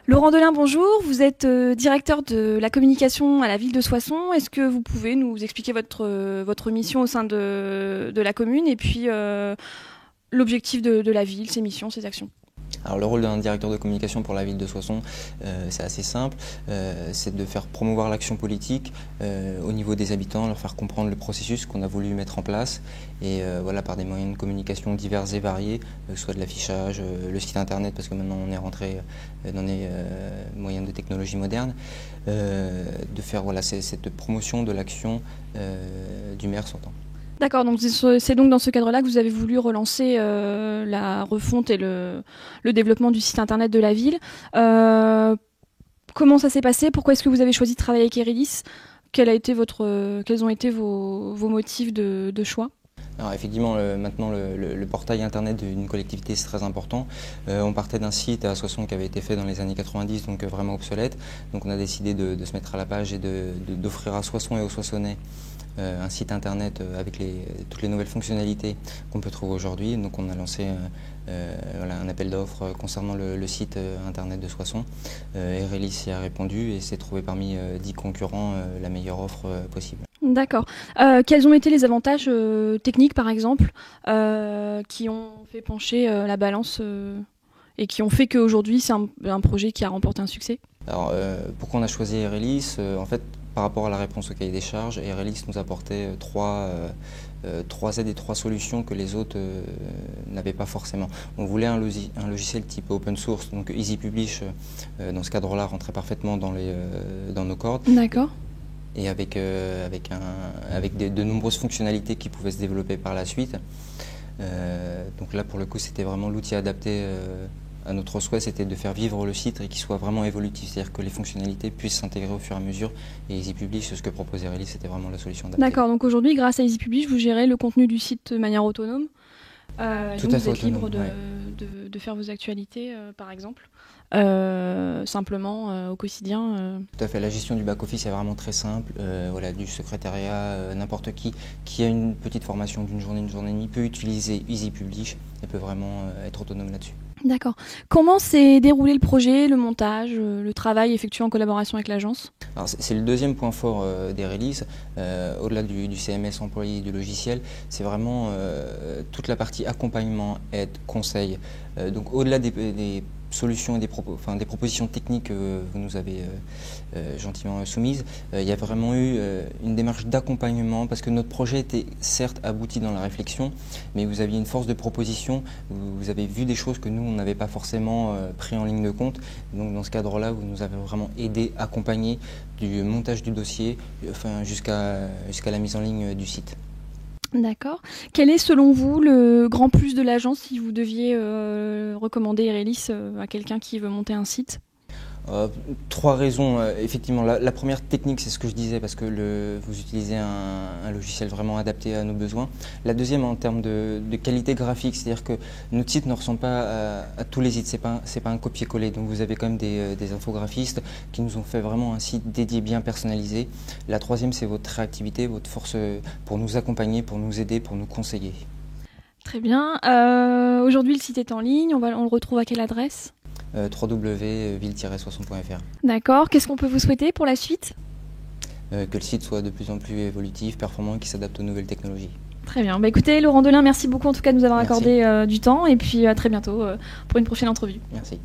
Laurent Delin, bonjour. Vous êtes directeur de la communication à la ville de Soissons. Est-ce que vous pouvez nous expliquer votre mission au sein de la commune et puis l'objectif de la ville, ses missions, ses actions? Alors le rôle d'un directeur de communication pour la ville de Soissons, c'est assez simple, c'est de faire promouvoir l'action politique au niveau des habitants, leur faire comprendre le processus qu'on a voulu mettre en place et voilà, par des moyens de communication divers et variés, soit de l'affichage, le site internet parce que maintenant on est rentré dans les moyens de technologie moderne, de faire voilà, cette promotion de l'action du maire sortant. D'accord, donc c'est donc dans ce cadre-là que vous avez voulu relancer la refonte et le développement du site internet de la ville. Comment ça s'est passé? Pourquoi est-ce que vous avez choisi de travailler avec Erelis? Quels ont été vos motifs de choix? Alors effectivement, maintenant le portail internet d'une collectivité c'est très important. On partait d'un site à Soissons qui avait été fait dans les années 90, donc vraiment obsolète. Donc on a décidé de se mettre à la page et d'offrir à Soissons et aux Soissonnais un site internet avec toutes les nouvelles fonctionnalités qu'on peut trouver aujourd'hui. Donc on a lancé voilà, un appel d'offres concernant le site internet de Soissons. Erelis y a répondu et s'est trouvé parmi 10 concurrents la meilleure offre possible. D'accord. Quels ont été les avantages techniques, par exemple, qui ont fait pencher la balance et qui ont fait qu'aujourd'hui c'est un projet qui a remporté un succès? Alors, pourquoi on a choisi Erelis? En fait, par rapport à la réponse au cahier des charges, Erelis nous apportait trois aides et 3 solutions que les autres n'avaient pas forcément. On voulait un logiciel type open source, donc Easy Publish, dans ce cadre-là, rentrait parfaitement dans nos cordes. D'accord. Et avec de nombreuses fonctionnalités qui pouvaient se développer par la suite. Donc là, pour le coup, c'était vraiment l'outil adapté à notre souhait, c'était de faire vivre le site et qu'il soit vraiment évolutif, c'est-à-dire que les fonctionnalités puissent s'intégrer au fur et à mesure. Et Easy Publish, ce que proposait Erelis, c'était vraiment la solution adaptée. D'accord, donc aujourd'hui, grâce à Easy Publish, vous gérez le contenu du site de manière autonome. Tout à donc fait vous êtes libre autonome, de faire vos actualités, par exemple, simplement au quotidien. Tout à fait, la gestion du back-office est vraiment très simple. Voilà, du secrétariat, n'importe qui a une petite formation d'une journée et demie peut utiliser Easy Publish et peut vraiment être autonome là-dessus. D'accord. Comment s'est déroulé le projet, le montage, le travail effectué en collaboration avec l'agence? Alors c'est le deuxième point fort d'Erelis, au-delà du CMS employé du logiciel, c'est vraiment toute la partie accompagnement, aide, conseil. Donc au-delà des solutions et des propositions techniques que vous nous avez gentiment soumises, il y a vraiment eu une démarche d'accompagnement parce que notre projet était certes abouti dans la réflexion, mais vous aviez une force de proposition, vous avez vu des choses que nous on n'avait pas forcément pris en ligne de compte. Donc dans ce cadre-là, vous nous avez vraiment aidé, accompagné du montage du dossier jusqu'à la mise en ligne du site. D'accord. Quel est selon vous le grand plus de l'agence si vous deviez recommander Erelis à quelqu'un qui veut monter un site? 3 raisons. Effectivement, la première technique, c'est ce que je disais, parce que vous utilisez un logiciel vraiment adapté à nos besoins. La deuxième, en termes de qualité graphique, c'est-à-dire que notre site ne ressemble pas à tous les sites, c'est pas un copier-coller. Donc vous avez quand même des infographistes qui nous ont fait vraiment un site dédié, bien personnalisé. La troisième, c'est votre réactivité, votre force pour nous accompagner, pour nous aider, pour nous conseiller. Très bien. Aujourd'hui, le site est en ligne. On le retrouve à quelle adresse? www.ville-soissons.fr. D'accord. Qu'est-ce qu'on peut vous souhaiter pour la suite? Que le site soit de plus en plus évolutif, performant et qui s'adapte aux nouvelles technologies. Très bien. Bah, écoutez, Laurent Delin, merci beaucoup en tout cas de nous avoir Merci. accordé du temps et puis à très bientôt pour une prochaine entrevue. Merci.